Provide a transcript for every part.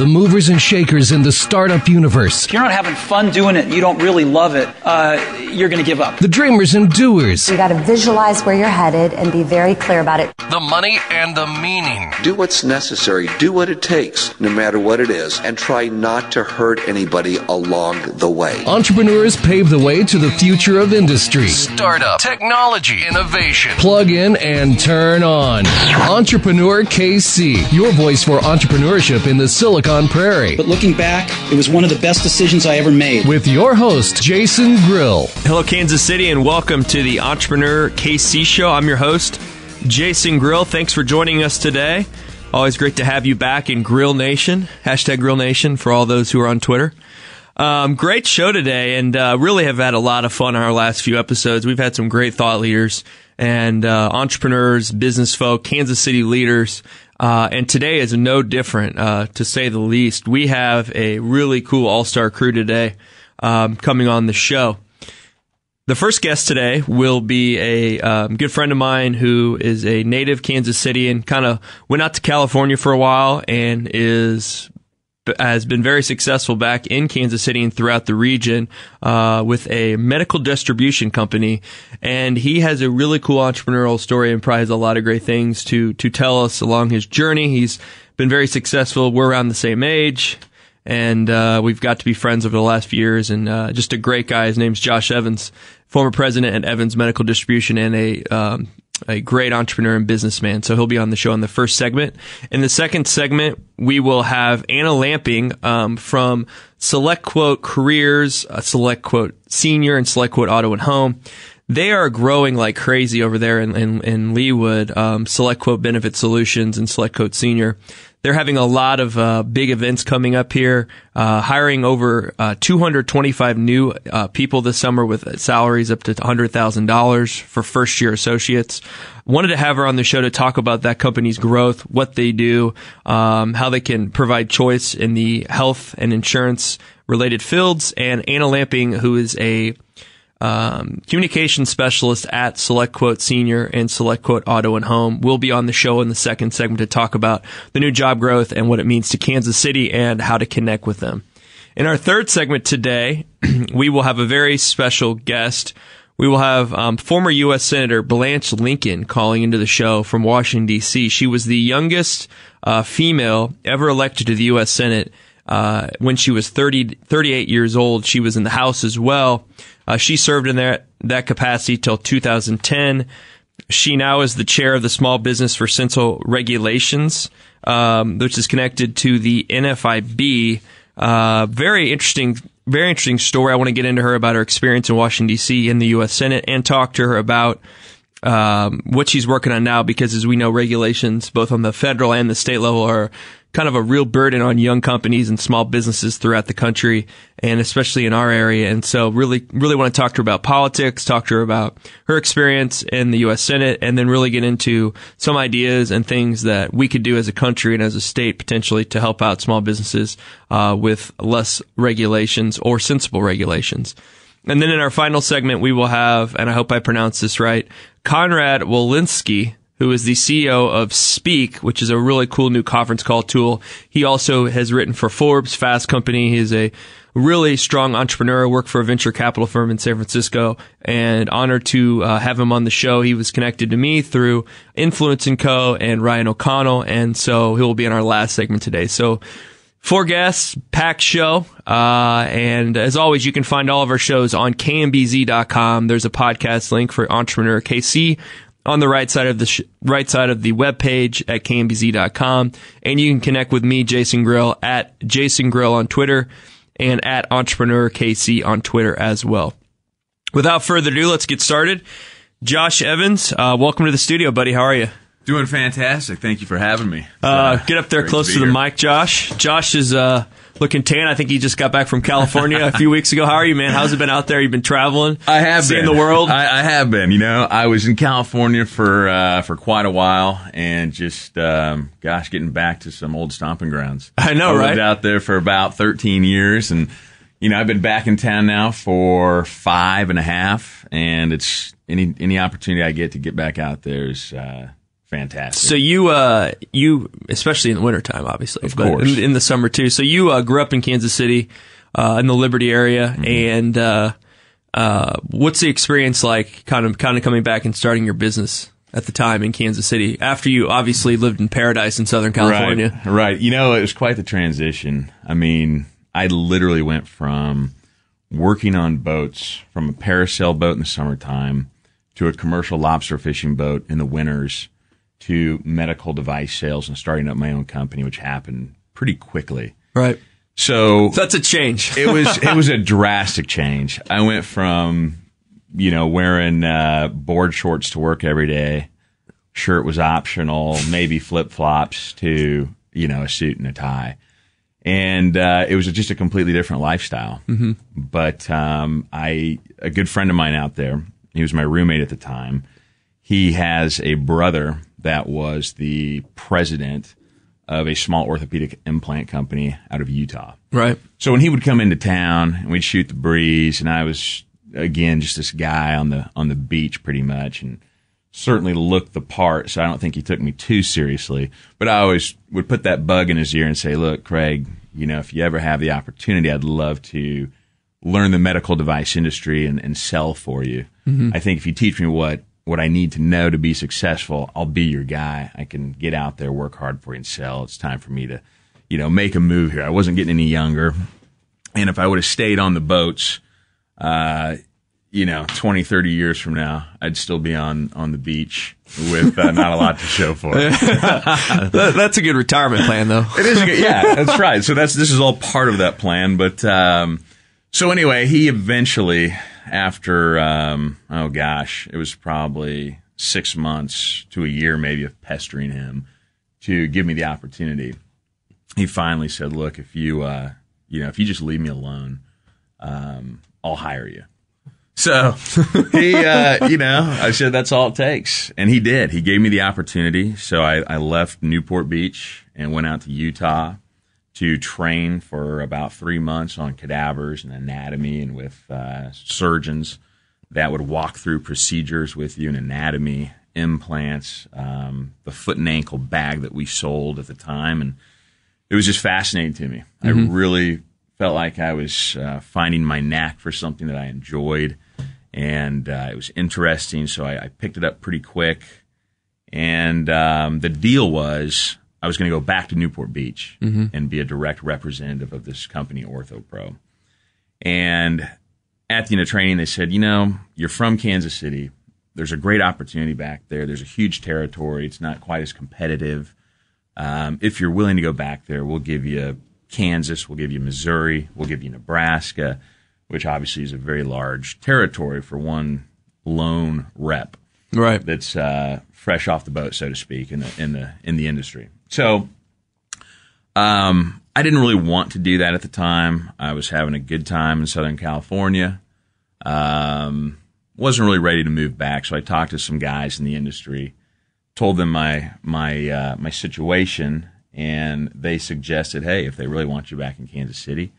the movers and shakers in the startup universe. If you're not having fun doing it, you don't really love it, you're going to give up. The dreamers and doers. You got to visualize where you're headed and be very clear about it. The money and the meaning. Do what's necessary. Do what it takes, no matter what it is, and try not to hurt anybody along the way. Entrepreneurs pave the way to the future of industry. Startup, technology, innovation. Plug in and turn on. Entrepreneur KC, your voice for entrepreneurship in the Silicon Prairie. But looking back, it was one of the best decisions I ever made. With your host, Jason Grill. Hello, Kansas City, and welcome to the Entrepreneur KC Show. I'm your host, Jason Grill. Thanks for joining us today. Always great to have you back in Grill Nation. Hashtag Grill Nation for all those who are on Twitter. Great show today, and really have had a lot of fun on our last few episodes. We've had some great thought leaders and entrepreneurs, business folk, Kansas City leaders. And today is no different, to say the least. We have a really cool all-star crew today coming on the show. The first guest today will be a good friend of mine who is a native Kansas City and kind of went out to California for a while and has been very successful back in Kansas City and throughout the region with a medical distribution company. And he has a really cool entrepreneurial story and probably has a lot of great things to tell us along his journey. He's been very successful. We're around the same age. And we've got to be friends over the last few years, and just a great guy. His name's Josh Evans, former president at Evans Medical Distribution, and a great entrepreneur and businessman. So he'll be on the show in the first segment. In the second segment, we will have Anna Lamping from SelectQuote Careers, SelectQuote Senior, and SelectQuote Auto and Home. They are growing like crazy over there in Leawood, SelectQuote Benefit Solutions and SelectQuote Senior. They're having a lot of big events coming up here, hiring over 225 new people this summer with salaries up to $100,000 for first-year associates. Wanted to have her on the show to talk about that company's growth, what they do, how they can provide choice in the health and insurance-related fields. And Anna Lamping, who is a communication specialist at SelectQuote Senior and SelectQuote Auto and Home, will be on the show in the second segment to talk about the new job growth and what it means to Kansas City and how to connect with them. In our third segment today, we will have a very special guest. We will have former U.S. Senator Blanche Lincoln calling into the show from Washington, D.C. She was the youngest female ever elected to the U.S. Senate. When she was 38 years old, she was in the House as well. She served in that capacity till 2010. She now is the chair of the Small Business for Central Regulations, which is connected to the NFIB. Very interesting story. I want to get into her about her experience in Washington, D.C. in the U.S. Senate and talk to her about what she's working on now, because as we know, regulations both on the federal and the state level are kind of a real burden on young companies and small businesses throughout the country, and especially in our area. And so really want to talk to her about politics, talk to her about her experience in the U.S. Senate, and then really get into some ideas and things that we could do as a country and as a state potentially to help out small businesses with less regulations or sensible regulations. And then in our final segment, we will have, and I hope I pronounced this right, Konrad Wolinski, who is the CEO of Speak, which is a really cool new conference call tool. He also has written for Forbes, Fast Company. He is a really strong entrepreneur, worked for a venture capital firm in San Francisco, and honored to have him on the show. He was connected to me through Influence & Co. and Ryan O'Connell, and so he will be in our last segment today. So 4 guests, packed show, and as always, you can find all of our shows on KMBZ.com. There's a podcast link for Entrepreneur KC on the right side of the web page at KMBZ.com, and you can connect with me, Jason Grill, at Jason Grill on Twitter and at Entrepreneur KC on Twitter as well. Without further ado, let's get started. Josh Evans, welcome to the studio, buddy. How are you? Doing fantastic. Thank you for having me. Get up there close to the mic, Josh. Josh is looking tan. I think he just got back from California a few weeks ago. How are you, man? How's it been out there? You've been traveling? I have seeing been. The world? I have been. You know, I was in California for quite a while, and just getting back to some old stomping grounds. I know, right? I lived out there for about 13 years, and you know, I've been back in town now for 5.5, and it's any opportunity I get to get back out there is fantastic. So you especially in the wintertime, obviously, of course, in the summer too. So you grew up in Kansas City, in the Liberty area, and what's the experience like, kind of coming back and starting your business at the time in Kansas City after you obviously lived in paradise in Southern California? Right. You know, it was quite the transition. I mean, I literally went from working on boats, from a parasail boat in the summertime to a commercial lobster fishing boat in the winters to medical device sales and starting up my own company, which happened pretty quickly. Right. So that's a change. It was a drastic change. I went from, wearing board shorts to work every day, shirt was optional, maybe flip-flops, to, a suit and a tie. And it was just a completely different lifestyle. Mm-hmm. But a good friend of mine out there, he was my roommate at the time, he has a brother that was the president of a small orthopedic implant company out of Utah. Right. So when he would come into town and we'd shoot the breeze, and I was, again, just this guy on the beach pretty much, and certainly looked the part, so I don't think he took me too seriously. But I always would put that bug in his ear and say, look, Craig, if you ever have the opportunity, I'd love to learn the medical device industry and sell for you. Mm-hmm. I think if you teach me what I need to know to be successful, I'll be your guy. I can get out there, work hard for you, and sell. It's time for me to, make a move here. I wasn't getting any younger. And if I would have stayed on the boats, 20, 30 years from now, I'd still be on the beach with not a lot to show for it. That's a good retirement plan, though. It is a good, yeah, that's right. So this is all part of that plan. But so anyway, he eventually, after it was probably 6 months to a year maybe of pestering him to give me the opportunity, he finally said, look, if you just leave me alone, I'll hire you. So he, I said, that's all it takes. And he did. He gave me the opportunity. So I left Newport Beach and went out to Utah to train for about 3 months on cadavers and anatomy, and with surgeons that would walk through procedures with you in anatomy, implants, the foot and ankle bag that we sold at the time. And it was just fascinating to me. Mm-hmm. I really felt like I was finding my knack for something that I enjoyed, and it was interesting. So I picked it up pretty quick. And the deal was I was going to go back to Newport Beach and be a direct representative of this company, OrthoPro. And at the end of training, they said, you're from Kansas City. There's a great opportunity back there. There's a huge territory. It's not quite as competitive. If you're willing to go back there, we'll give you Kansas, we'll give you Missouri, we'll give you Nebraska, which obviously is a very large territory for one lone rep, right? That's fresh off the boat, so to speak, in the industry. So, I didn't really want to do that at the time. I was having a good time in Southern California. Wasn't really ready to move back, so I talked to some guys in the industry, told them my situation. And they suggested, hey, if they really want you back in Kansas City,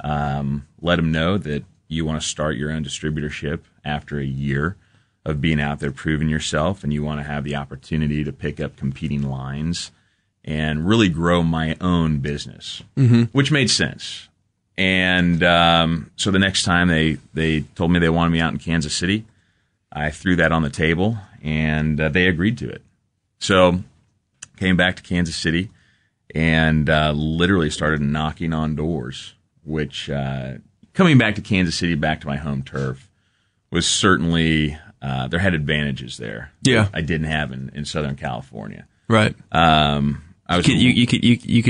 let them know that you want to start your own distributorship after a year of being out there proving yourself, and you want to have the opportunity to pick up competing lines and really grow my own business, which made sense. And so the next time they told me they wanted me out in Kansas City, I threw that on the table, and they agreed to it. So came back to Kansas City, and literally started knocking on doors, which coming back to Kansas City, back to my home turf, was certainly, there had advantages there. Yeah. I didn't have in Southern California. Right. You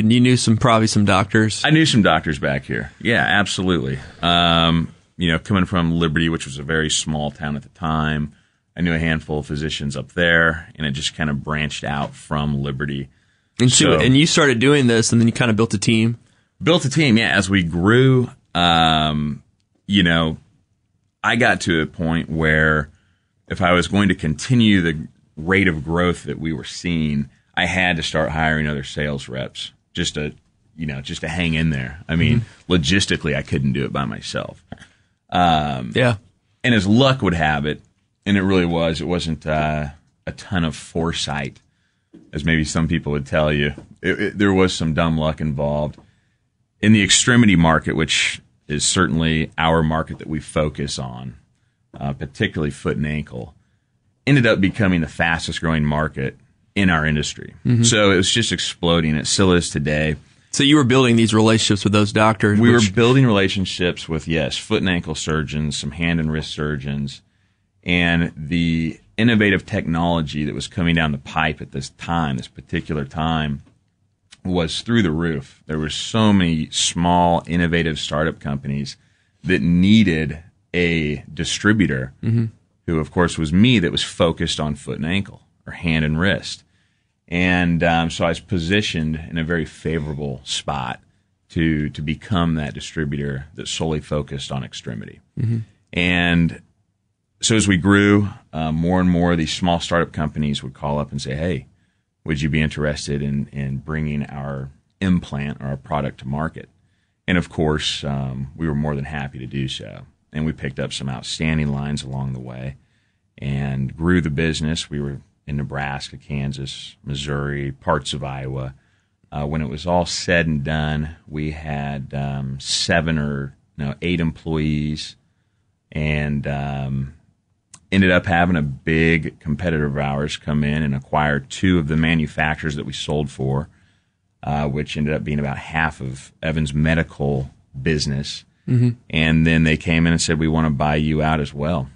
knew probably some doctors. I knew some doctors back here. Yeah, absolutely. Coming from Liberty, which was a very small town at the time, I knew a handful of physicians up there, and it just kind of branched out from Liberty. And you started doing this, and then you kind of built a team. Built a team, yeah. As we grew, I got to a point where if I was going to continue the rate of growth that we were seeing, I had to start hiring other sales reps just to hang in there. I mean, logistically, I couldn't do it by myself. Yeah. And as luck would have it, and it really was, it wasn't a ton of foresight as maybe some people would tell you. There was some dumb luck involved. In the extremity market, which is certainly our market that we focus on, particularly foot and ankle, ended up becoming the fastest growing market in our industry. Mm-hmm. So it was just exploding. It still is today. So you were building these relationships with those doctors? We were building relationships with, yes, foot and ankle surgeons, some hand and wrist surgeons, and the innovative technology that was coming down the pipe at this particular time, was through the roof. There were so many small, innovative startup companies that needed a distributor, mm-hmm. who, of course, was me, that was focused on foot and ankle, or hand and wrist. And so I was positioned in a very favorable spot to become that distributor that solely focused on extremity. Mm-hmm. And so as we grew, more and more of these small startup companies would call up and say, hey, would you be interested in bringing our implant or our product to market? And of course, we were more than happy to do so. And we picked up some outstanding lines along the way and grew the business. We were in Nebraska, Kansas, Missouri, parts of Iowa. When it was all said and done, we had 8 employees, and ended up having a big competitor of ours come in and acquire 2 of the manufacturers that we sold for, which ended up being about half of Evan's medical business. Mm-hmm. And then they came in and said, we want to buy you out as well.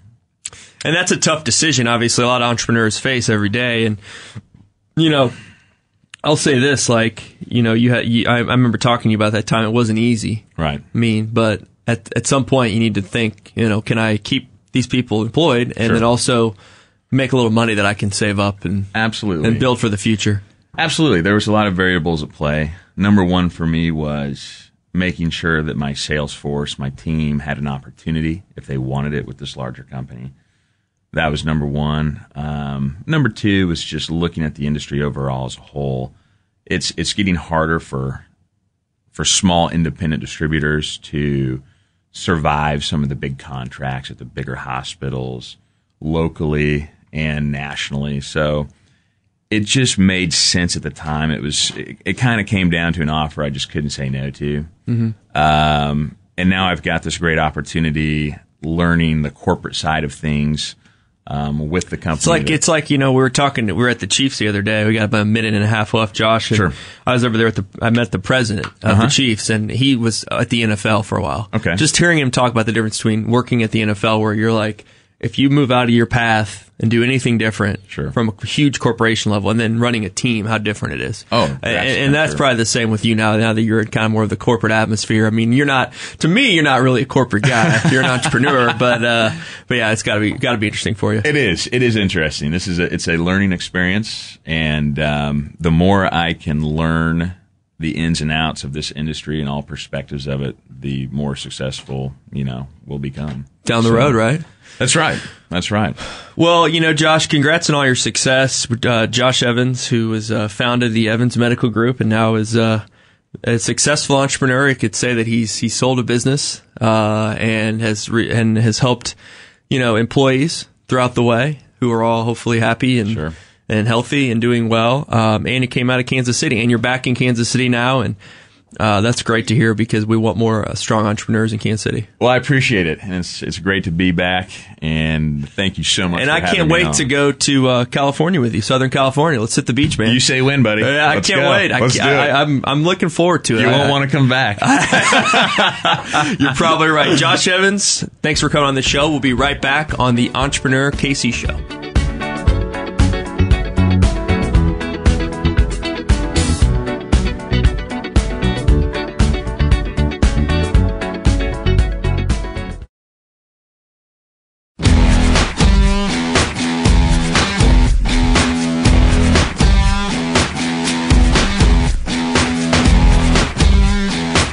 And that's a tough decision, obviously, a lot of entrepreneurs face every day. And, I'll say this, I remember talking to you about that time. It wasn't easy. Right. But at some point you need to think, can I keep these people employed and Sure. then also make a little money that I can save up and absolutely and build for the future? Absolutely. There was a lot of variables at play. Number one for me was making sure that my sales force, my team, had an opportunity if they wanted it with this larger company. That was number one. Number two was just looking at the industry overall as a whole. It's getting harder for small independent distributors to survive some of the big contracts at the bigger hospitals locally and nationally. So it just made sense at the time. It kind of came down to an offer I just couldn't say no to. Mm-hmm. And now I've got this great opportunity learning the corporate side of things with the company. It's like we were at the Chiefs the other day. We got about a minute and a half left, Josh. And sure. I was over there I met the president of the Chiefs, and he was at the NFL for a while. Okay. Just hearing him talk about the difference between working at the NFL, where you're like, if you move out of your path and do anything different Sure. from a huge corporation level, and then running a team, how different it is. Oh, and that's sure. probably the same with you now that you're in kind of more of the corporate atmosphere. I mean, you're not really a corporate guy. You're an entrepreneur, but yeah, it's gotta be interesting for you. It is interesting. It's a learning experience, and the more I can learn the ins and outs of this industry and all perspectives of it, the more successful, we'll become. Down the road, right? That's right. Well, Josh, congrats on all your success. Josh Evans, who was founded the Evans Medical Group and now is a successful entrepreneur. You could say that he's sold a business and has helped employees throughout the way who are all hopefully happy and Sure. and healthy and doing well. And he came out of Kansas City, and you're back in Kansas City now, and that's great to hear because we want more strong entrepreneurs in Kansas City. Well, I appreciate it, and it's great to be back. And thank you so much. And for I can't wait to go to California with you, Southern California. Let's hit the beach, man. You say when, buddy? I can't wait. Let's do it. I'm looking forward to it. You won't want to come back. You're probably right. Josh Evans, thanks for coming on the show. We'll be right back on the Entrepreneur KC Show.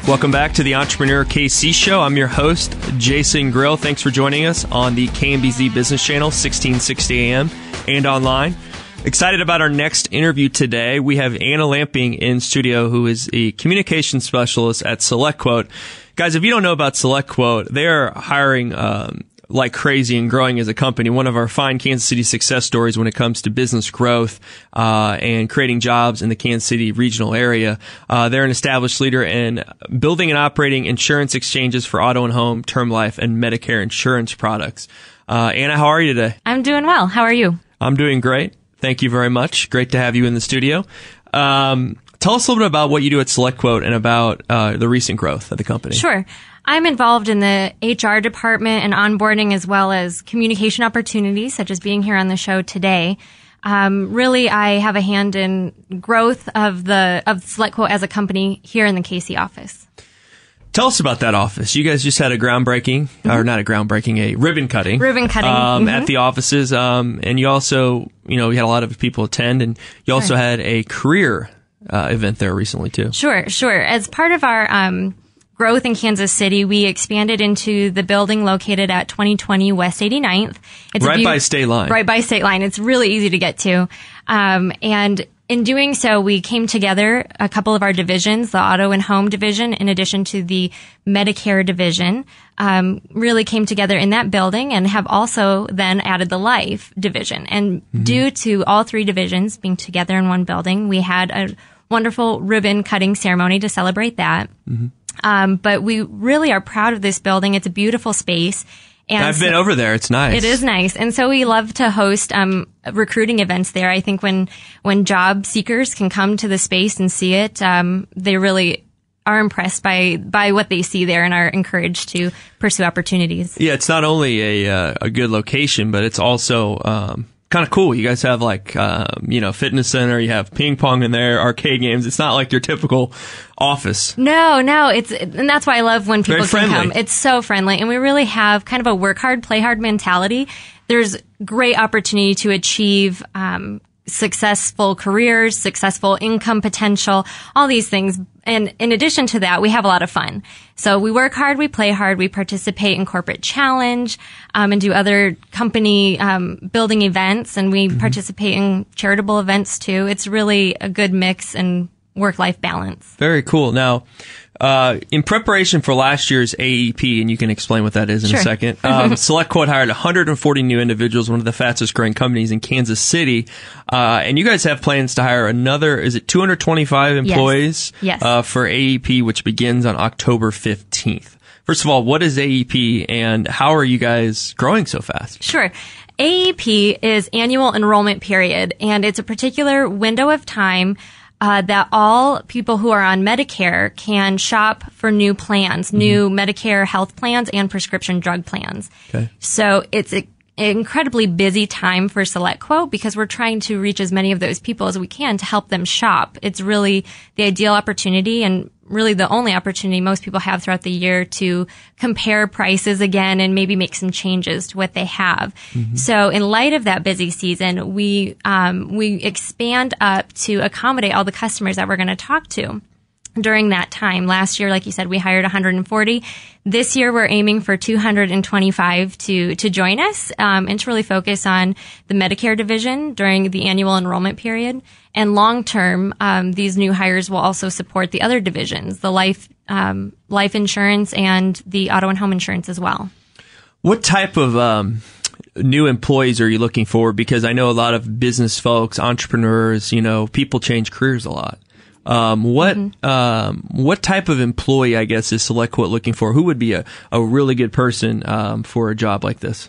Welcome back to the Entrepreneur KC Show. I'm your host, Jason Grill. Thanks for joining us on the KMBC Business Channel, 1660 AM and online. Excited about our next interview today. We have Anna Lamping in studio, who is a communication specialist at SelectQuote. Guys, if you don't know about SelectQuote, they are hiring like crazy and growing as a company. One of our fine Kansas City success stories when it comes to business growth and creating jobs in the Kansas City regional area. They're an established leader in building and operating insurance exchanges for auto and home, term life, and Medicare insurance products. Anna, how are you today? I'm doing well. How are you? I'm doing great. Thank you very much. Great to have you in the studio. Tell us a little bit about what you do at SelectQuote and about the recent growth of the company. Sure. I'm involved in the HR department and onboarding, as well as communication opportunities, such as being here on the show today. Really, I have a hand in growth of SelectQuote as a company here in the KC office. Tell us about that office. You guys just had a groundbreaking, or not a groundbreaking, a ribbon cutting. At the offices. And you also, you had a lot of people attend, and you also had a career event there recently too. Sure. As part of our growth in Kansas City, we expanded into the building located at 2020 West 89th. It's right by state line. Right by state line. It's really easy to get to. And in doing so, we came together, a couple of our divisions, the auto and home division, in addition to the Medicare division, really came together in that building, and have also then added the life division. And due to all three divisions being together in one building, we had a wonderful ribbon cutting ceremony to celebrate that. But we really are proud of this building. It's a beautiful space. And I've been over there. It's nice. It is nice. And so we love to host recruiting events there. I think when job seekers can come to the space and see it, they really are impressed by what they see there and are encouraged to pursue opportunities. Yeah, it's not only a good location, but it's also kind of cool. You guys have fitness center, you have ping pong in there, arcade games. It's not like your typical office. No, and that's why I love when people can come. It's so friendly, and we really have kind of a work hard, play hard mentality. There's great opportunity to achieve successful careers, successful income potential, all these things. And in addition to that, we have a lot of fun. So we work hard, we play hard, we participate in corporate challenge, and do other company building events, and we participate in charitable events too. It's really a good mix and work-life balance. Very cool. Now, in preparation for last year's AEP, and you can explain what that is in a second, SelectQuote hired 140 new individuals, one of the fastest growing companies in Kansas City. And you guys have plans to hire another, is it 225 employees? Yes. For AEP, which begins on October 15th. First of all, what is AEP, and how are you guys growing so fast? Sure. AEP is annual enrollment period, and it's a particular window of time that all people who are on Medicare can shop for new plans, new Medicare health plans and prescription drug plans. Okay. So it's an incredibly busy time for SelectQuote because we're trying to reach as many of those people as we can to help them shop. It's really the ideal opportunity, and really the only opportunity most people have throughout the year to compare prices again and maybe make some changes to what they have. So in light of that busy season, we expand up to accommodate all the customers that we're going to talk to during that time. Last year, like you said, we hired 140. This year, we're aiming for 225 to join us, and to really focus on the Medicare division during the annual enrollment period. And long term, these new hires will also support the other divisions, the life insurance and the auto and home insurance as well. What type of new employees are you looking for? Because I know a lot of business folks, entrepreneurs, people change careers a lot. What type of employee, I guess, is SelectQuote looking for? Who would be a really good person for a job like this?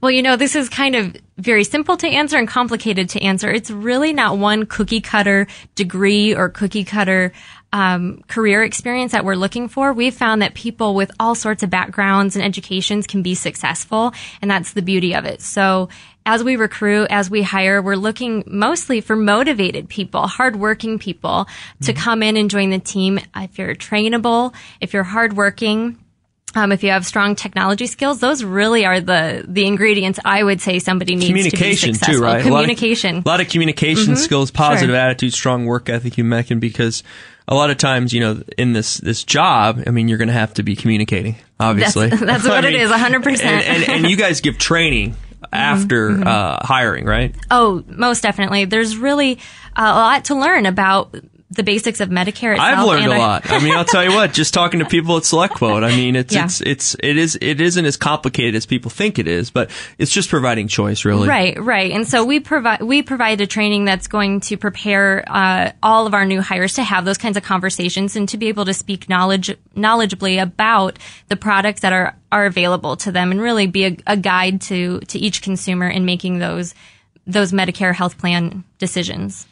Well, this is kind of very simple to answer and complicated to answer. It's really not one cookie cutter degree or cookie cutter career experience that we're looking for. We've found that people with all sorts of backgrounds and educations can be successful, and that's the beauty of it. So as we recruit, as we hire, we're looking mostly for motivated people, hardworking people to come in and join the team. If you're trainable, if you're hardworking, if you have strong technology skills, those really are the ingredients I would say somebody needs to be successful. Communication too, right? Communication. A lot of communication skills, positive attitude, strong work ethic, you mentioned, because a lot of times, in this job, you're going to have to be communicating, obviously. That's what it is, 100%. And you guys give training after hiring, right? Oh, most definitely. There's really a lot to learn about the basics of Medicare itself. I've learned a lot. I mean, I'll tell you what, just talking to people at SelectQuote, I mean, it isn't as complicated as people think it is, but it's just providing choice, really. Right. And so we provide a training that's going to prepare all of our new hires to have those kinds of conversations and to be able to speak knowledgeably about the products that are available to them, and really be a guide to each consumer in making those Medicare health plan decisions.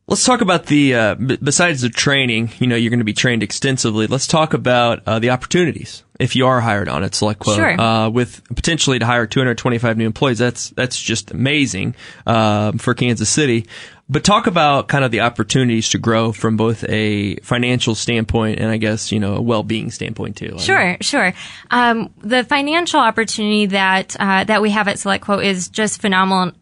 Let's talk about besides the training, you're going to be trained extensively. Let's talk about the opportunities if you are hired on at SelectQuote. Sure. With potentially to hire 225 new employees. That's just amazing for Kansas City. But talk about kind of the opportunities to grow from both a financial standpoint and I guess, a well-being standpoint too. Sure. The financial opportunity that we have at SelectQuote is just phenomenal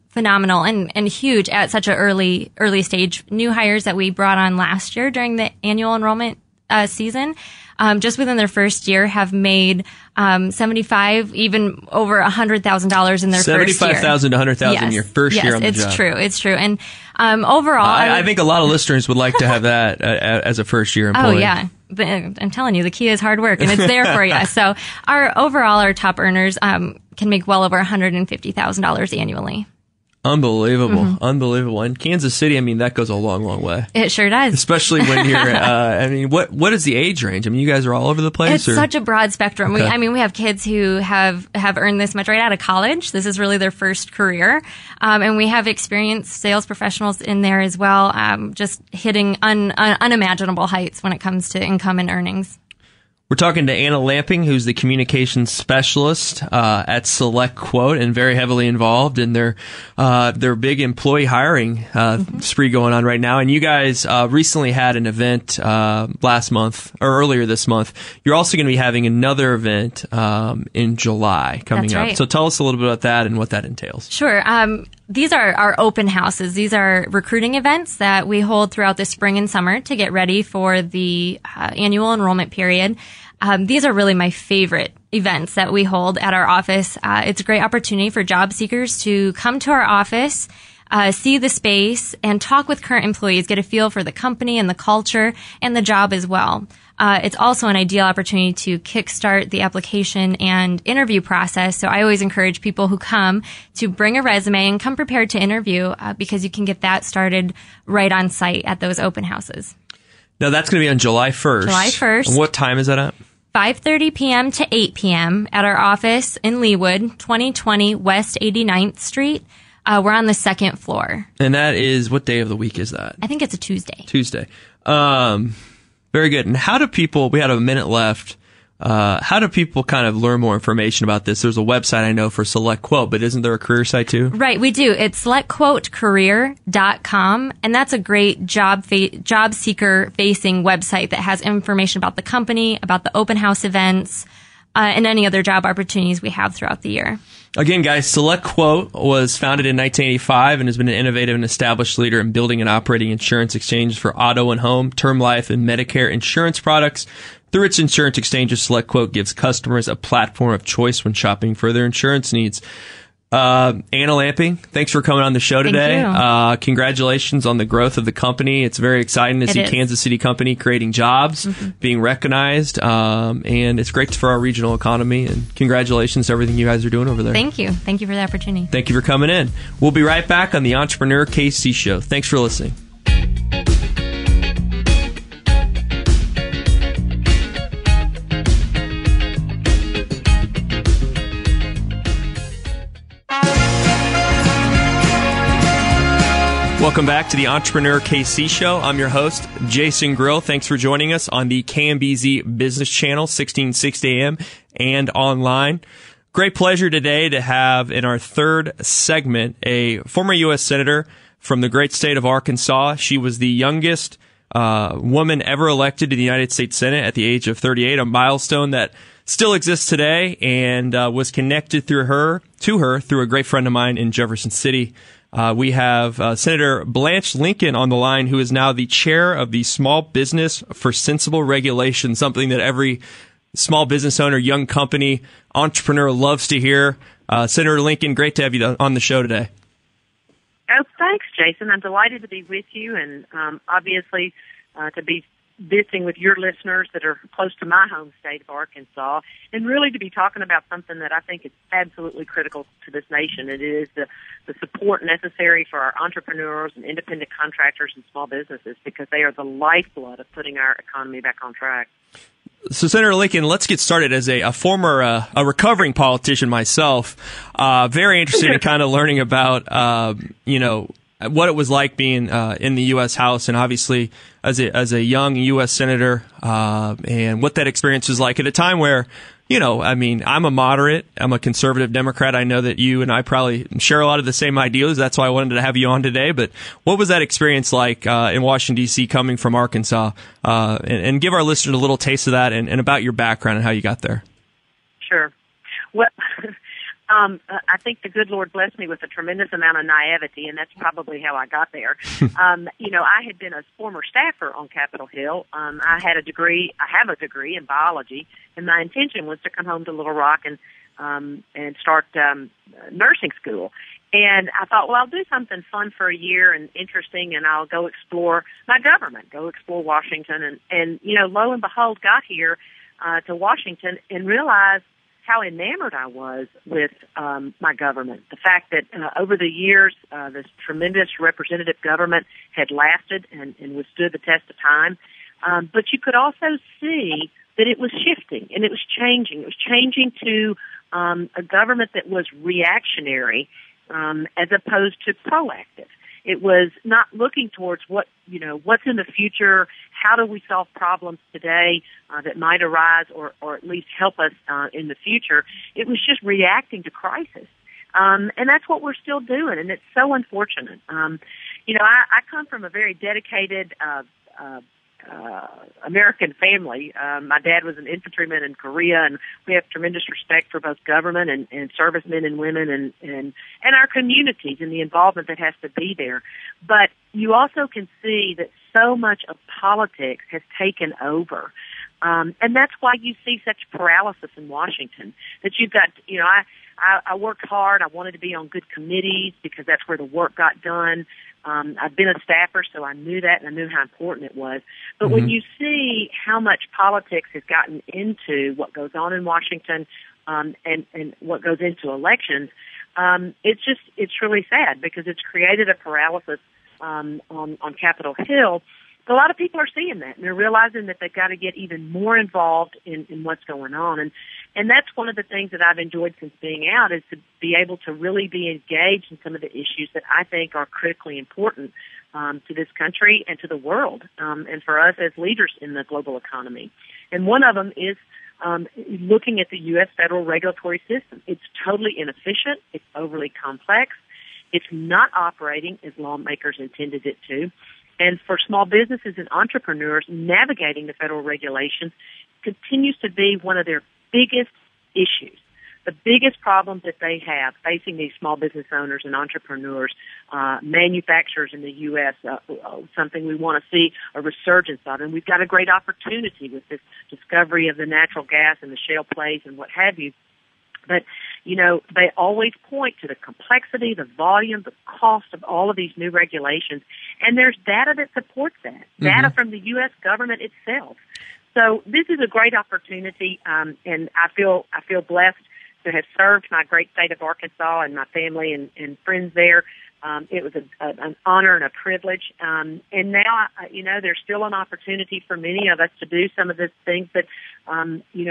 and huge at such an early stage. New hires that we brought on last year during the annual enrollment season, just within their first year, have made $75,000, even over $100,000 in their first year. $75,000 to $100,000 in your first year on the job. Yes, it's true. And overall, I think a lot of listeners would like to have that as a first year employee. Oh yeah. But I'm telling you, the key is hard work, and it's there for you. So our top earners can make well over $150,000 annually. Unbelievable. In Kansas City, I mean, that goes a long, long way. It sure does. Especially when you're, what is the age range? I mean, you guys are all over the place? It's such a broad spectrum. Okay. We have kids who have earned this much right out of college. This is really their first career. And we have experienced sales professionals in there as well, just hitting unimaginable heights when it comes to income and earnings. We're talking to Anna Lamping, who's the communications specialist at SelectQuote and very heavily involved in their big employee hiring spree going on right now. And you guys recently had an event last month or earlier this month. You're also going to be having another event in July coming That's up. right. So tell us a little bit about that and what that entails. Sure. These are our open houses. These are recruiting events that we hold throughout the spring and summer to get ready for the annual enrollment period. These are really my favorite events that we hold at our office. It's a great opportunity for job seekers to come to our office, see the space, and talk with current employees, get a feel for the company and the culture and the job as well. It's also an ideal opportunity to kickstart the application and interview process. So I always encourage people who come to bring a resume and come prepared to interview because you can get that started right on site at those open houses. Now, that's going to be on July 1st. July 1st. And what time is that at? 5:30 p.m. to 8 p.m. at our office in Leawood, 2020 West 89th Street. We're on the second floor. And that is, what day of the week is that? I think it's a Tuesday. Very good. And how do people, we have a minute left, how do people kind of learn more information about this? There's a website I know for SelectQuote, but isn't there a career site too? Right, we do. It's SelectQuoteCareer.com, and that's a great job seeker facing website that has information about the company, about the open house events, and any other job opportunities we have throughout the year. Again, guys, SelectQuote was founded in 1985 and has been an innovative and established leader in building and operating insurance exchanges for auto and home, term life, and Medicare insurance products. Through its insurance exchanges, SelectQuote gives customers a platform of choice when shopping for their insurance needs. Anna Lamping, thanks for coming on the show today. Thank you. Congratulations on the growth of the company. It's very exciting to see Kansas City company creating jobs, being recognized, and it's great for our regional economy. And congratulations to everything you guys are doing over there. Thank you. Thank you for the opportunity. Thank you for coming in. We'll be right back on the Entrepreneur KC Show. Thanks for listening. Welcome back to the Entrepreneur KC Show. I'm your host, Jason Grill. Thanks for joining us on the KMBC Business Channel, 1660 AM and online. Great pleasure today to have in our third segment a former U.S. Senator from the great state of Arkansas. She was the youngest woman ever elected to the United States Senate at the age of 38, a milestone that still exists today, and was connected to her through a great friend of mine in Jefferson City. We have Senator Blanche Lincoln on the line, who is now the chair of the Small Business for Sensible Regulation, something that every small business owner, young company, entrepreneur loves to hear. Senator Lincoln, great to have you on the show today. Oh, thanks, Jason. I'm delighted to be with you, and obviously to be visiting with your listeners that are close to my home state of Arkansas, and really to be talking about something that I think is absolutely critical to this nation. It is the support necessary for our entrepreneurs and independent contractors and small businesses, because they are the lifeblood of putting our economy back on track. So, Senator Lincoln, let's get started. As a former, a recovering politician myself, very interested in kind of learning about, what it was like being in the U.S. House, and obviously as a young U.S. senator, and what that experience was like at a time where, I'm a moderate, I'm a conservative Democrat. I know that you and I probably share a lot of the same ideals. That's why I wanted to have you on today. But what was that experience like in Washington, D.C., coming from Arkansas? And give our listeners a little taste of that and about your background and how you got there. Sure. Well, I think the good Lord blessed me with a tremendous amount of naivety, and that's probably how I got there. I had been a former staffer on Capitol Hill. I have a degree in biology, and my intention was to come home to Little Rock and start nursing school. And I thought, well, I'll do something fun for a year and interesting, and I'll go explore my government, go explore Washington. And lo and behold, got here to Washington and realized how enamored I was with my government. The fact that over the years, this tremendous representative government had lasted and withstood the test of time. But you could also see that it was shifting and it was changing. It was changing to a government that was reactionary as opposed to proactive. It was not looking towards what's in the future. How do we solve problems today that might arise or at least help us in the future? It was just reacting to crisis. And that's what we're still doing, and it's so unfortunate. I come from a very dedicated American family. My dad was an infantryman in Korea, and we have tremendous respect for both government and servicemen and women and our communities and the involvement that has to be there. But you also can see that so much of politics has taken over. And that's why you see such paralysis in Washington, that you've got, I worked hard. I wanted to be on good committees because that's where the work got done. I've been a staffer, so I knew that, and I knew how important it was. But when you see how much politics has gotten into what goes on in Washington and what goes into elections, it's really sad, because it's created a paralysis on Capitol Hill. But a lot of people are seeing that, and they're realizing that they've got to get even more involved in what's going on. And that's one of the things that I've enjoyed since being out, is to be able to really be engaged in some of the issues that I think are critically important to this country and to the world, and for us as leaders in the global economy. And one of them is looking at the U.S. federal regulatory system. It's totally inefficient. It's overly complex. It's not operating as lawmakers intended it to. And for small businesses and entrepreneurs, navigating the federal regulations continues to be one of their biggest issues. The biggest problems that they have facing these small business owners and entrepreneurs, manufacturers in the U.S., something we want to see a resurgence of. And we've got a great opportunity with this discovery of the natural gas and the shale plays and what have you. But, they always point to the complexity, the volume, the cost of all of these new regulations. And there's data that supports that, data from the U.S. government itself. So this is a great opportunity, and I feel blessed to have served my great state of Arkansas and my family and friends there. It was an honor and a privilege. And now, there's still an opportunity for many of us to do some of the things that,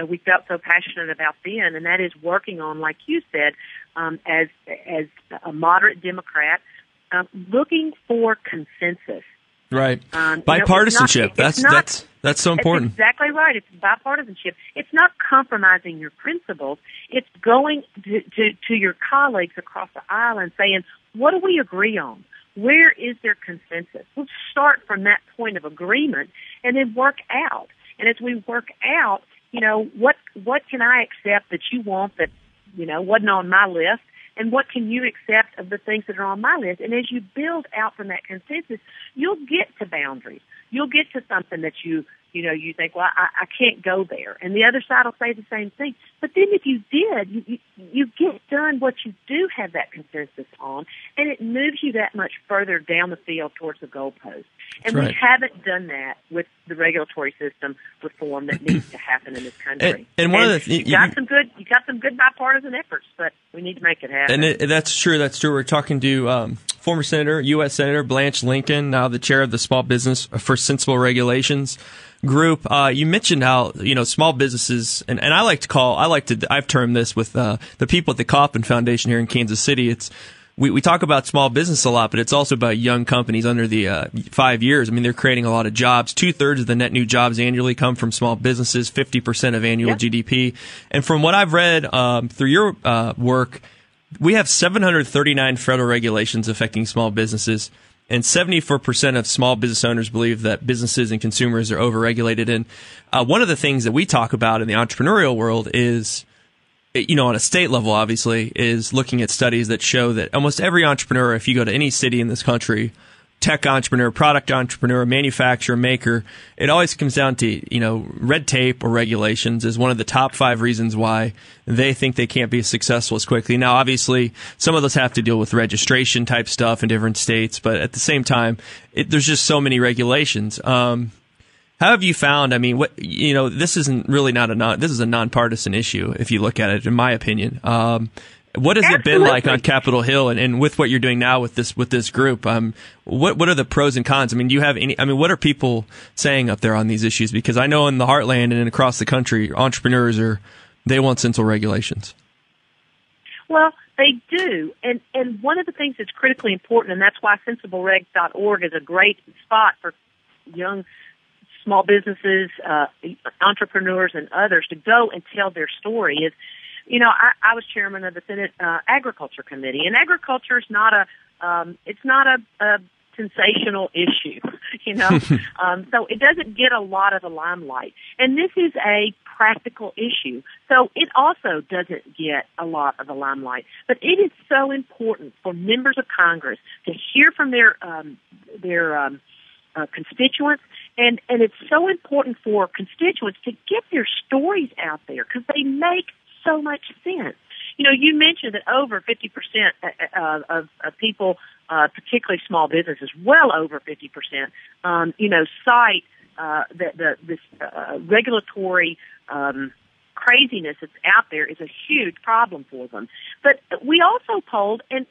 we felt so passionate about then, and that is working on, like you said, as a moderate Democrat, looking for consensus. Right. Bipartisanship. That's so important. That's exactly right. It's bipartisanship. It's not compromising your principles. It's going to your colleagues across the aisle and saying, what do we agree on? Where is there consensus? We'll start from that point of agreement and then work out. And as we work out, what can I accept that you want that, wasn't on my list? and what can you accept of the things that are on my list. And as you build out from that consensus, you'll get to boundaries. You'll get to something that you think, well, I can't go there. And the other side will say the same thing. But then if you did, you get done what you do have that consensus on, and it moves you that much further down the field towards the goalpost. And we haven't done that with the regulatory system reform that needs to happen in this country. And one of the you got some good bipartisan efforts, but we need to make it happen. And that's true. That's true. We're talking to former Senator, U.S. Senator Blanche Lincoln, now the chair of the Small Business for Sensible Regulations group. You mentioned how, small businesses, and I've termed this with the people at the Kauffman Foundation here in Kansas City. We talk about small business a lot, but it's also about young companies under the 5 years. I mean, they're creating a lot of jobs. 2/3 of the net new jobs annually come from small businesses, 50% of annual GDP. And from what I've read through your work, we have 739 federal regulations affecting small businesses, and 74% of small business owners believe that businesses and consumers are overregulated. And one of the things that we talk about in the entrepreneurial world is, on a state level, obviously, is looking at studies that show that almost every entrepreneur, if you go to any city in this country, tech entrepreneur, product entrepreneur, manufacturer, maker, it always comes down to, red tape or regulations is one of the top 5 reasons why they think they can't be as successful as quickly. Now, obviously, some of those have to deal with registration type stuff in different states, but at the same time, there's just so many regulations. How have you found? I mean, this isn't really this is a nonpartisan issue if you look at it, in my opinion. What has it been like on Capitol Hill, and with what you're doing now with this group? What are the pros and cons? I mean, do you have any? I mean, what are people saying up there on these issues? Because I know in the heartland and across the country, entrepreneurs they want sensible regulations. Well, they do, and one of the things that's critically important, and that's why sensibleregs.org is a great spot for young small businesses, entrepreneurs, and others to go and tell their story is, I was chairman of the Senate Agriculture Committee, and agriculture is not a sensational issue, so it doesn't get a lot of the limelight. And this is a practical issue, so it also doesn't get a lot of the limelight. But it is so important for members of Congress to hear from their constituents, and it's so important for constituents to get their stories out there because they make so much sense. You mentioned that over 50% of people, particularly small businesses, well over 50%, cite this regulatory craziness that's out there is a huge problem for them. But we also polled, and,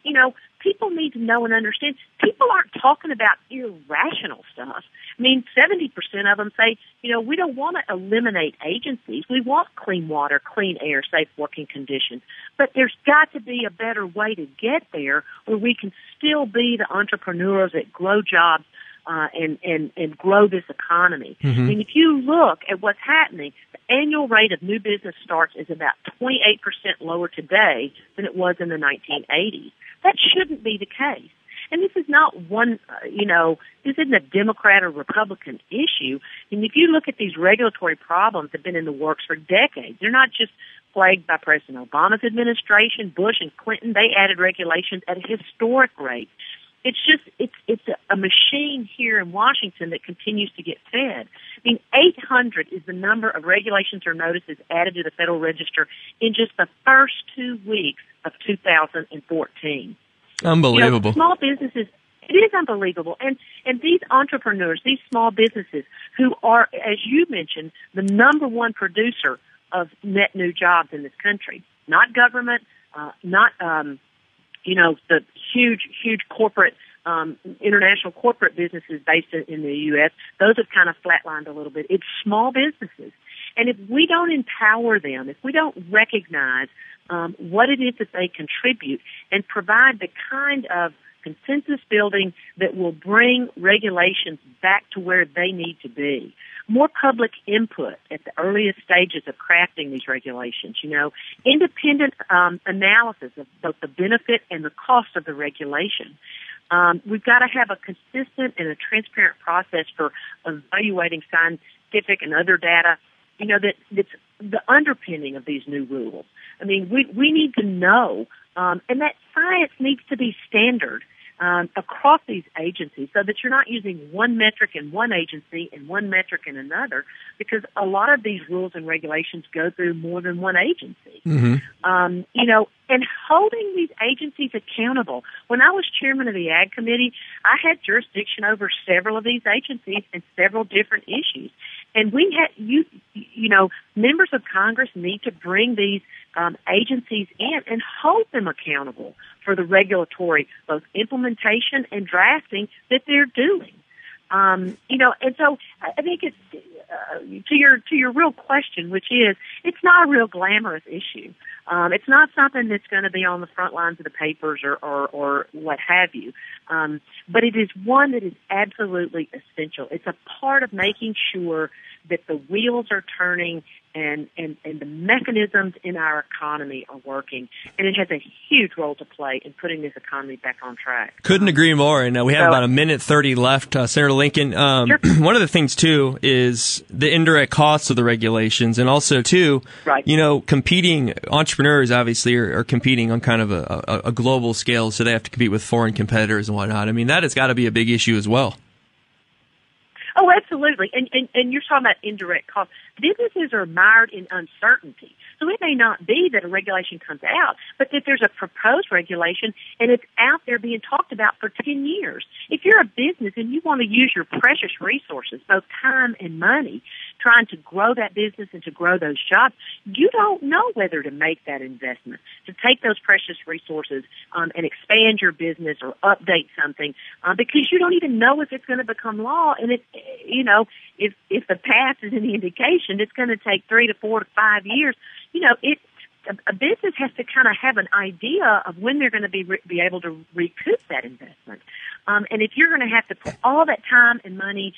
people need to know and understand, people aren't talking about irrational stuff. I mean, 70% of them say, we don't want to eliminate agencies. We want clean water, clean air, safe working conditions. But there's got to be a better way to get there where we can still be the entrepreneurs that grow jobs and grow this economy. Mm-hmm. I mean, if you look at what's happening, the annual rate of new business starts is about 28% lower today than it was in the 1980s. That shouldn't be the case. And this is not this isn't a Democrat or Republican issue. And if you look at these regulatory problems that have been in the works for decades, they're not just plagued by President Obama's administration, Bush and Clinton. They added regulations at a historic rate. It's a machine here in Washington that continues to get fed. I mean, 800 is the number of regulations or notices added to the Federal Register in just the first 2 weeks of 2014. Unbelievable. Small businesses, it is unbelievable. And these entrepreneurs, these small businesses who are, as you mentioned, the number one producer of net new jobs in this country, not government, not the huge corporate, international corporate businesses based in the U.S., those have kind of flatlined a little bit. It's small businesses. And if we don't empower them, if we don't recognize what it is that they contribute and provide the kind of consensus building that will bring regulations back to where they need to be, more public input at the earliest stages of crafting these regulations, independent analysis of both the benefit and the cost of the regulation. We've got to have a consistent and a transparent process for evaluating scientific and other data, that's the underpinning of these new rules. I mean, we need to know And that science needs to be standard across these agencies so that you're not using one metric in one agency and one metric in another, because a lot of these rules and regulations go through more than one agency. Mm-hmm. And holding these agencies accountable. When I was chairman of the Ag Committee, I had jurisdiction over several of these agencies and several different issues. And we had, members of Congress need to bring these agencies in and hold them accountable for the regulatory, both implementation and drafting that they're doing. And so I think it's to your real question, which is, it's not a real glamorous issue. It's not something that's going to be on the front lines of the papers or what have you. But it is one that is absolutely essential. It's a part of making sure that the wheels are turning and the mechanisms in our economy are working. And it has a huge role to play in putting this economy back on track. Couldn't agree more. And we have about a minute 30 left. Senator Lincoln, sure. One of the things, too, is the indirect costs of the regulations. And also, too, right. Competing entrepreneurs obviously are competing on kind of a global scale. So they have to compete with foreign competitors and whatnot. I mean, that has got to be a big issue as well. Oh, absolutely. And you're talking about indirect costs. Businesses are mired in uncertainty. So it may not be that a regulation comes out, but that there's a proposed regulation and it's out there being talked about for 10 years. If you're a business and you want to use your precious resources, both time and money, trying to grow that business and to grow those jobs, you don't know whether to make that investment, to take those precious resources and expand your business or update something, because you don't even know if it's going to become law. And if the path is any indication, it's going to take 3 to 4 to 5 years. A business has to kind of have an idea of when they're going to be able to recoup that investment. And if you're going to have to put all that time and money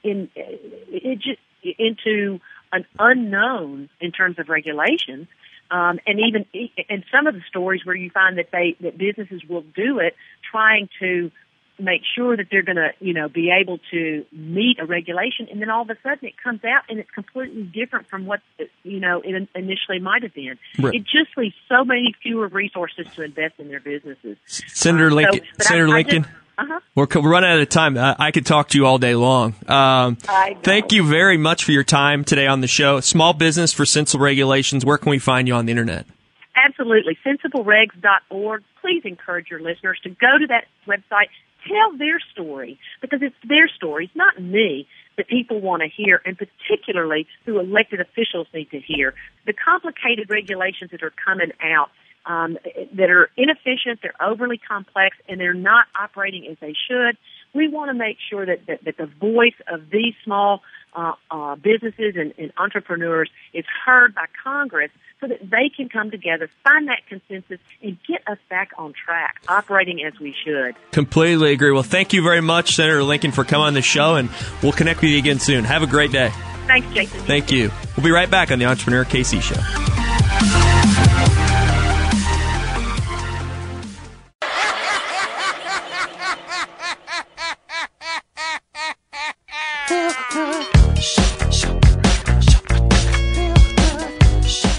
into an unknown in terms of regulations, and even in some of the stories where you find that businesses will do it trying to make sure that they're going to, be able to meet a regulation, and then all of a sudden it comes out and it's completely different from what, it initially might have been. Right. It just leaves so many fewer resources to invest in their businesses. Senator Lincoln, we're running out of time. I could talk to you all day long. Thank you very much for your time today on the show. Small Business for Sensible Regulations. Where can we find you on the internet? Absolutely. SensibleRegs.org. Please encourage your listeners to go to that website. Tell their story, because it's their stories, not me, that people want to hear, and particularly who elected officials need to hear. The complicated regulations that are coming out that are inefficient, they're overly complex, and they're not operating as they should. We want to make sure that the voice of these small businesses and entrepreneurs is heard by Congress so that they can come together, find that consensus, and get us back on track, operating as we should. Completely agree. Well, thank you very much, Senator Lincoln, for coming on the show, and we'll connect with you again soon. Have a great day. Thanks, Jason. Thank you. We'll be right back on the Entrepreneur KC Show.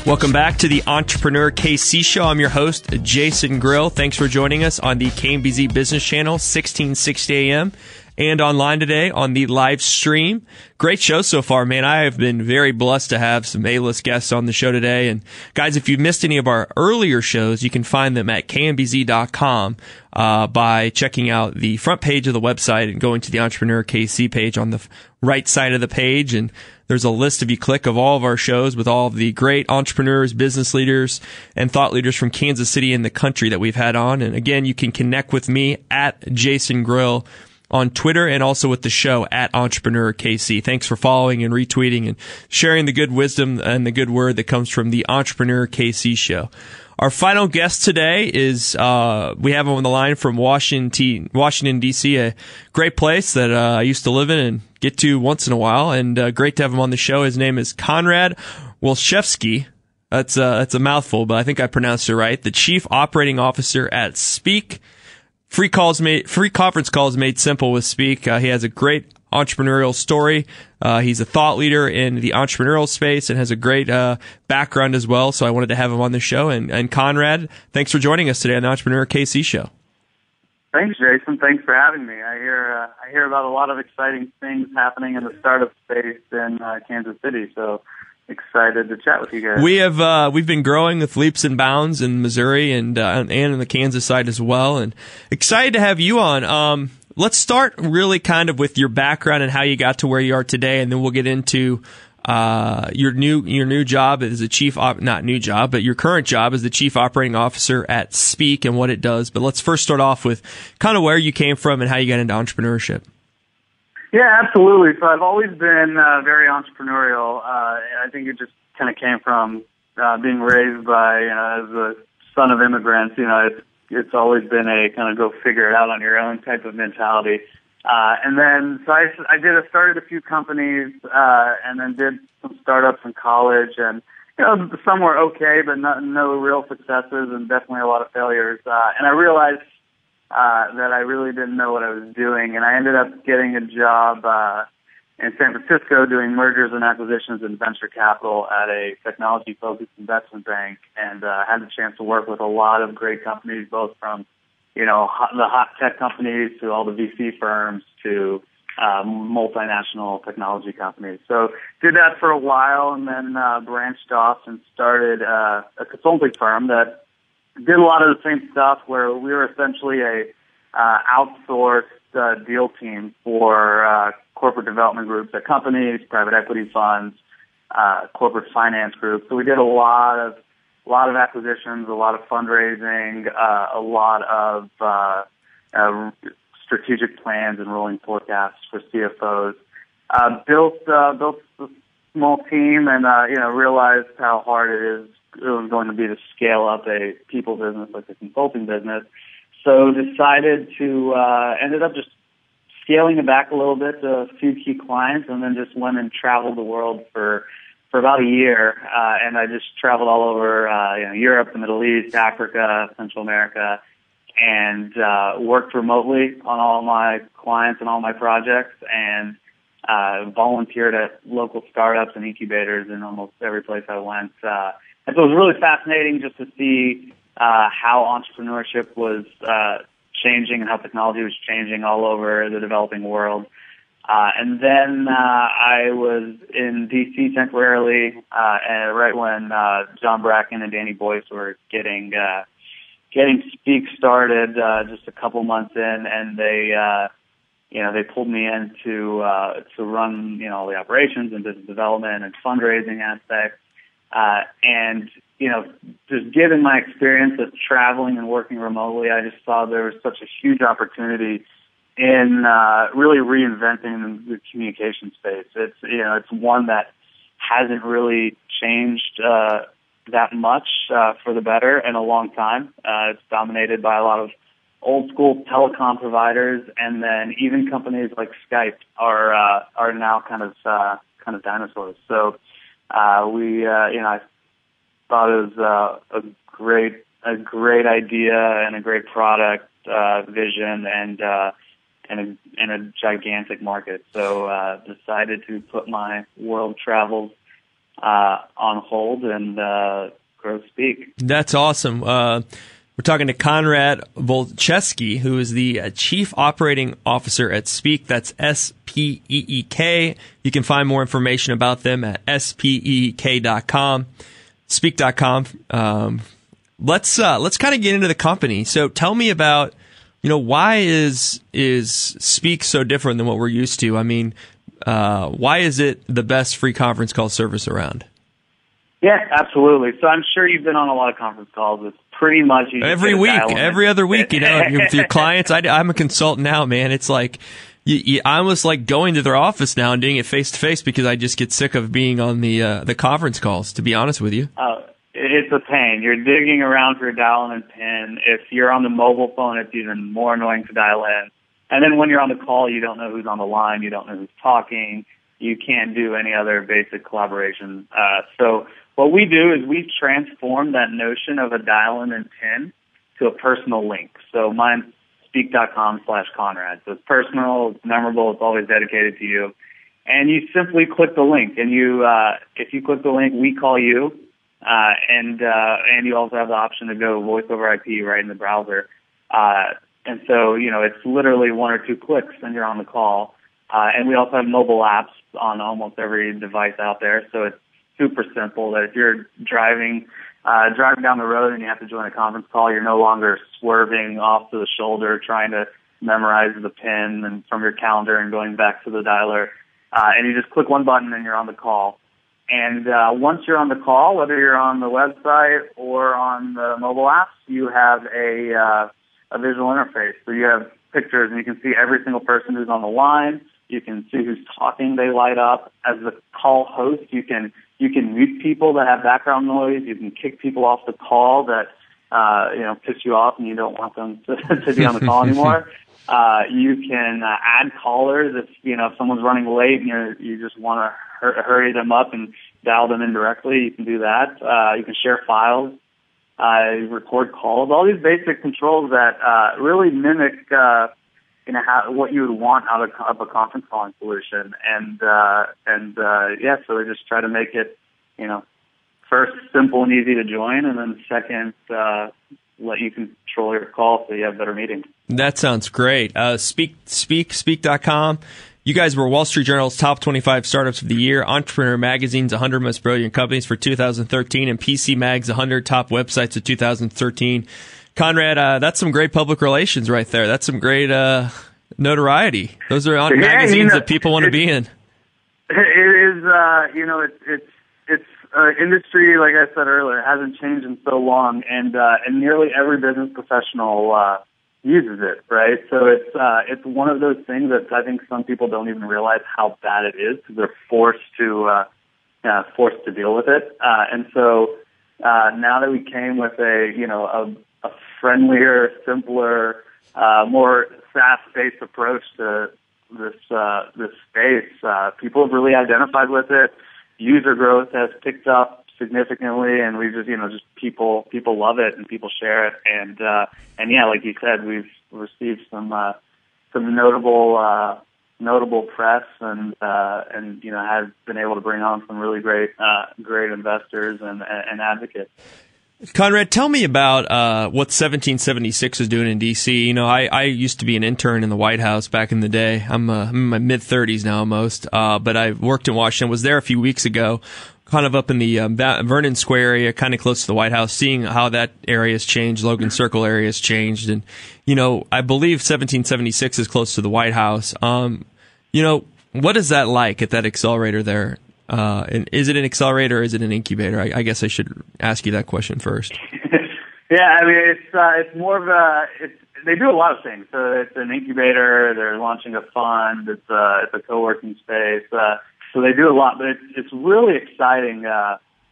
Welcome back to the Entrepreneur KC Show. I'm your host, Jason Grill. Thanks for joining us on the KMBC Business Channel, 1660 AM, and online today on the live stream. Great show so far, man. I have been very blessed to have some A-list guests on the show today. And guys, if you missed any of our earlier shows, you can find them at kmbz.com by checking out the front page of the website and going to the Entrepreneur KC page on the right side of the page. And there's a list, if you click, of all of our shows with all of the great entrepreneurs, business leaders, and thought leaders from Kansas City and the country that we've had on. And again, you can connect with me at Jason Grill on Twitter, and also with the show at Entrepreneur KC. Thanks for following and retweeting and sharing the good wisdom and the good word that comes from the Entrepreneur KC Show. Our final guest today is, we have him on the line from Washington, D.C., a great place that I used to live in and get to once in a while, and great to have him on the show. His name is Konrad Wolszewski. That's a mouthful, but I think I pronounced it right. The Chief Operating Officer at Speak. Free conference calls made simple with Speak. He has a great entrepreneurial story. He's a thought leader in the entrepreneurial space and has a great background as well. So I wanted to have him on the show. And Conrad, thanks for joining us today on the Entrepreneur KC Show. Thanks, Jason. Thanks for having me. I hear about a lot of exciting things happening in the startup space in Kansas City. So excited to chat with you guys. We've been growing with leaps and bounds in Missouri and in the Kansas side as well, and excited to have you on. Let's start really kind of with your background and how you got to where you are today, and then we'll get into your new job as a your current job as the Chief Operating Officer at Speak and what it does. But let's first start off with kind of where you came from and how you got into entrepreneurship. Yeah, absolutely. So I've always been very entrepreneurial. I think it just kind of came from being raised by, as a son of immigrants. It's always been a kind of go figure it out on your own type of mentality. And then, so I started a few companies, and then did some startups in college, and, some were okay, but no real successes and definitely a lot of failures. And I realized, that I really didn't know what I was doing, and I ended up getting a job, in San Francisco doing mergers and acquisitions and venture capital at a technology-focused investment bank, and, had the chance to work with a lot of great companies, both from the hot tech companies to all the VC firms to multinational technology companies. So did that for a while and then branched off and started a consulting firm that did a lot of the same stuff, where we were essentially a outsourced deal team for corporate development groups at companies, private equity funds, corporate finance groups. So we did a lot of acquisitions, a lot of fundraising, a lot of strategic plans and rolling forecasts for CFOs. Built a small team, and realized how hard it was going to be to scale up a people business like a consulting business. So decided to ended up just scaling it back a little bit to a few key clients, and then just went and traveled the world for about a year, and I just traveled all over Europe, the Middle East, Africa, Central America, and worked remotely on all my clients and all my projects, and volunteered at local startups and incubators in almost every place I went. And so it was really fascinating just to see how entrepreneurship was changing and how technology was changing all over the developing world. And then I was in D.C. temporarily, and right when John Bracken and Danny Boyce were getting Speak started, just a couple months in, and they pulled me in to run all the operations and business development and fundraising aspects, and just given my experience of traveling and working remotely, I just saw there was such a huge opportunity in really reinventing the communication space. It's one that hasn't really changed that much for the better in a long time. It's dominated by a lot of old school telecom providers, and then even companies like Skype are now kind of dinosaurs. So I thought it was a great idea and a great product vision, and a gigantic market. So decided to put my world travels on hold and grow Speak. That's awesome. We're talking to Conrad Volcheski, who is the Chief Operating Officer at Speak. That's SPEEK. You can find more information about them at speek.com, speak.com. Let's kind of get into the company. So tell me about, why is Speak so different than what we're used to? I mean, why is it the best free conference call service around? Yeah, absolutely. So I'm sure you've been on a lot of conference calls. It's pretty much every week, every other week. With your clients. I'm a consultant now, man. It's like I almost like going to their office now and doing it face to face because I just get sick of being on the conference calls. To be honest with you. It's a pain. You're digging around for a dial-in and pin. If you're on the mobile phone, it's even more annoying to dial in. And then when you're on the call, you don't know who's on the line. You don't know who's talking. You can't do any other basic collaboration. So what we do is we transform that notion of a dial-in and pin to a personal link. So speak.com/Conrad. So it's personal, it's memorable, it's always dedicated to you. And you simply click the link, and if you click the link, we call you, and you also have the option to go voice over IP right in the browser. And so, it's literally 1 or 2 clicks and you're on the call. And we also have mobile apps on almost every device out there. So it's super simple that if you're driving down the road and you have to join a conference call, you're no longer swerving off to the shoulder trying to memorize the PIN and from your calendar and going back to the dialer. And you just click one button and you're on the call. And once you're on the call, whether you're on the website or on the mobile apps, you have a visual interface. So you have pictures and you can see every single person who's on the line. You can see who's talking. They light up. As the call host, you can mute people that have background noise. You can kick people off the call that piss you off and you don't want them to be on the call anymore. You can add callers if someone's running late and you just want to hurry them up and dial them in directly. You can do that. You can share files, record calls. All these basic controls that really mimic what you would want out of a conference calling solution. So they just try to make it first simple and easy to join, and then second let you control your call so you have better meetings. That sounds great. Speak.com. You guys were Wall Street Journal's top 25 startups of the year, Entrepreneur Magazine's 100 most brilliant companies for 2013, and PC Mag's 100 top websites of 2013. Conrad, that's some great public relations right there. That's some great notoriety. Those are magazines that people want to be in. It is, it's industry, like I said earlier, hasn't changed in so long, and nearly every business professional uses it, right? So it's one of those things that I think some people don't even realize how bad it is because they're forced to deal with it. And so now that we came with a friendlier, simpler, more SaaS-based approach to this space, people have really identified with it. User growth has picked up significantly, and we just people love it and people share it, and like you said, we've received some notable press and have been able to bring on some really great investors and advocates. Conrad, tell me about what 1776 is doing in D.C. I used to be an intern in the White House back in the day. I'm in my mid-30s now almost, but I worked in Washington, was there a few weeks ago, kind of up in the Vernon Square area, kind of close to the White House, seeing how that area has changed, Logan Circle area has changed. And, I believe 1776 is close to the White House. What is that like at that accelerator there? And is it an accelerator or is it an incubator? I guess I should ask you that question first. Yeah, I mean, it's more of they do a lot of things. So it's an incubator. They're launching a fund. It's a co-working space. So they do a lot, but it's really exciting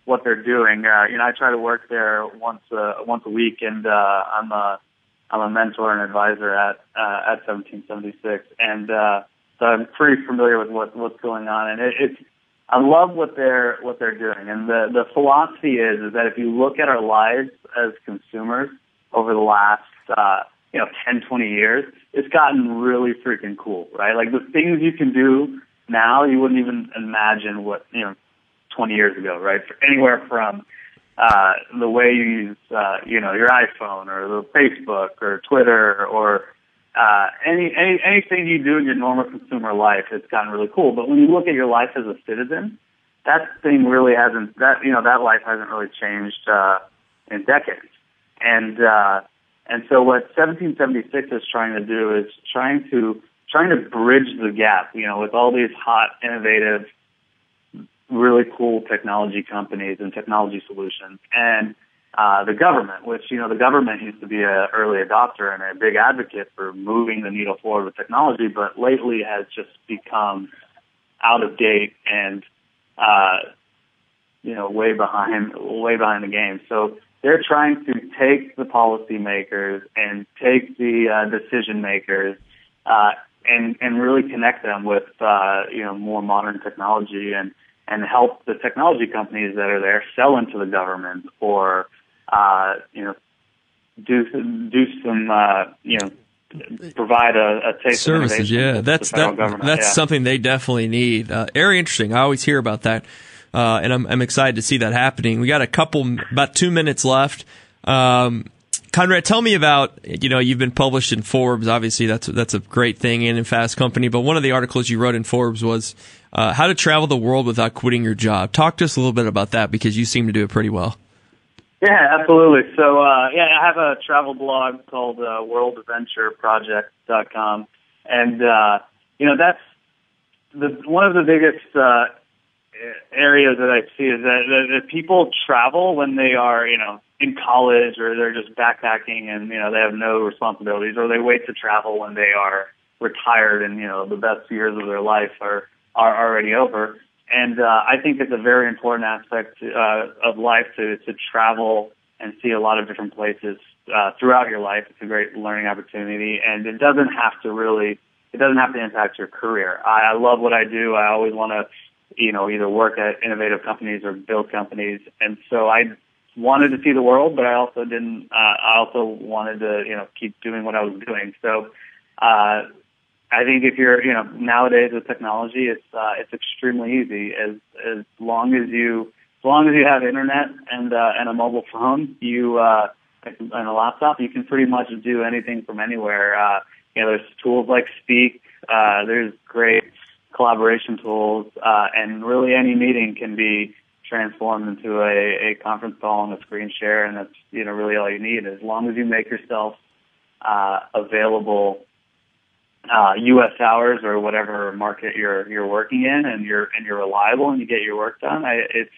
what they're doing. I try to work there once a week, and I'm a mentor and advisor at 1776, and so I'm pretty familiar with what's going on. And I love what they're doing, and the philosophy is that if you look at our lives as consumers over the last 10, 20 years, it's gotten really freaking cool, right? Like the things you can do now, you wouldn't even imagine 20 years ago, right? Anywhere from the way you use, your iPhone or the Facebook or Twitter or anything you do in your normal consumer life, it's gotten really cool. But when you look at your life as a citizen, that thing really hasn't. That life hasn't really changed in decades. And so what 1776 is trying to do is trying to bridge the gap, with all these hot, innovative, really cool technology companies and technology solutions, and the government, which, the government used to be an early adopter and a big advocate for moving the needle forward with technology, but lately has just become out of date and, way behind the game. So they're trying to take the policymakers and take the decision makers, and really connect them with, more modern technology and help the technology companies that are there sell into the government or, do some, provide a taste services. Of yeah, that's something they definitely need. Very interesting. I always hear about that, and I'm excited to see that happening. We got about 2 minutes left. Conrad, tell me about, you've been published in Forbes. Obviously, that's a great thing, and in Fast Company. But one of the articles you wrote in Forbes was how to travel the world without quitting your job. Talk to us a little bit about that, because you seem to do it pretty well. Yeah, absolutely. So, I have a travel blog called worldadventureproject.com. And, that's one of the biggest areas that I see is that people travel when they are, in college, or they're just backpacking and, they have no responsibilities, or they wait to travel when they are retired and, the best years of their life are already over. And I think it's a very important aspect of life to travel and see a lot of different places throughout your life. It's a great learning opportunity, and it doesn't have to impact your career. I love what I do. I always want to, either work at innovative companies or build companies, and so I wanted to see the world, but I also wanted to, keep doing what I was doing. So. I think if you're, nowadays with technology, it's extremely easy. As long as you have internet and a mobile phone, and a laptop, you can pretty much do anything from anywhere. There's tools like Speak. There's great collaboration tools, and really any meeting can be transformed into a conference call and a screen share, and that's really all you need. As long as you make yourself available. U.S. hours or whatever market you're working in, and you're reliable and you get your work done. It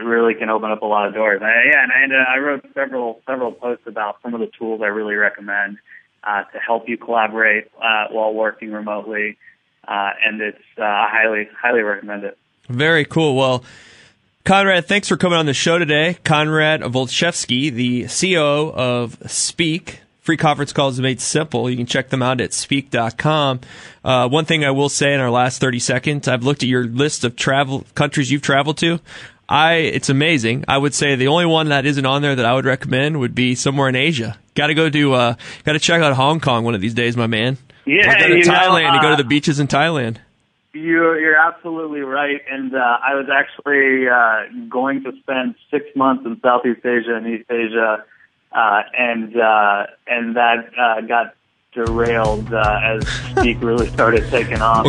really can open up a lot of doors. I wrote several posts about some of the tools I really recommend to help you collaborate while working remotely, and I highly recommend it. Very cool. Well, Conrad, thanks for coming on the show today. Conrad Volchevsky, the CEO of Speak. Free conference calls made simple. You can check them out at speak.com. One thing I will say in our last 30 seconds, I've looked at your list of countries you've traveled to. It's amazing. I would say the only one that isn't on there that I would recommend would be somewhere in Asia. Got to check out Hong Kong one of these days, my man. Yeah, or go to Thailand and go to the beaches in Thailand. You're absolutely right. And I was actually going to spend 6 months in Southeast Asia and East Asia. And that got derailed as Speak really started taking off.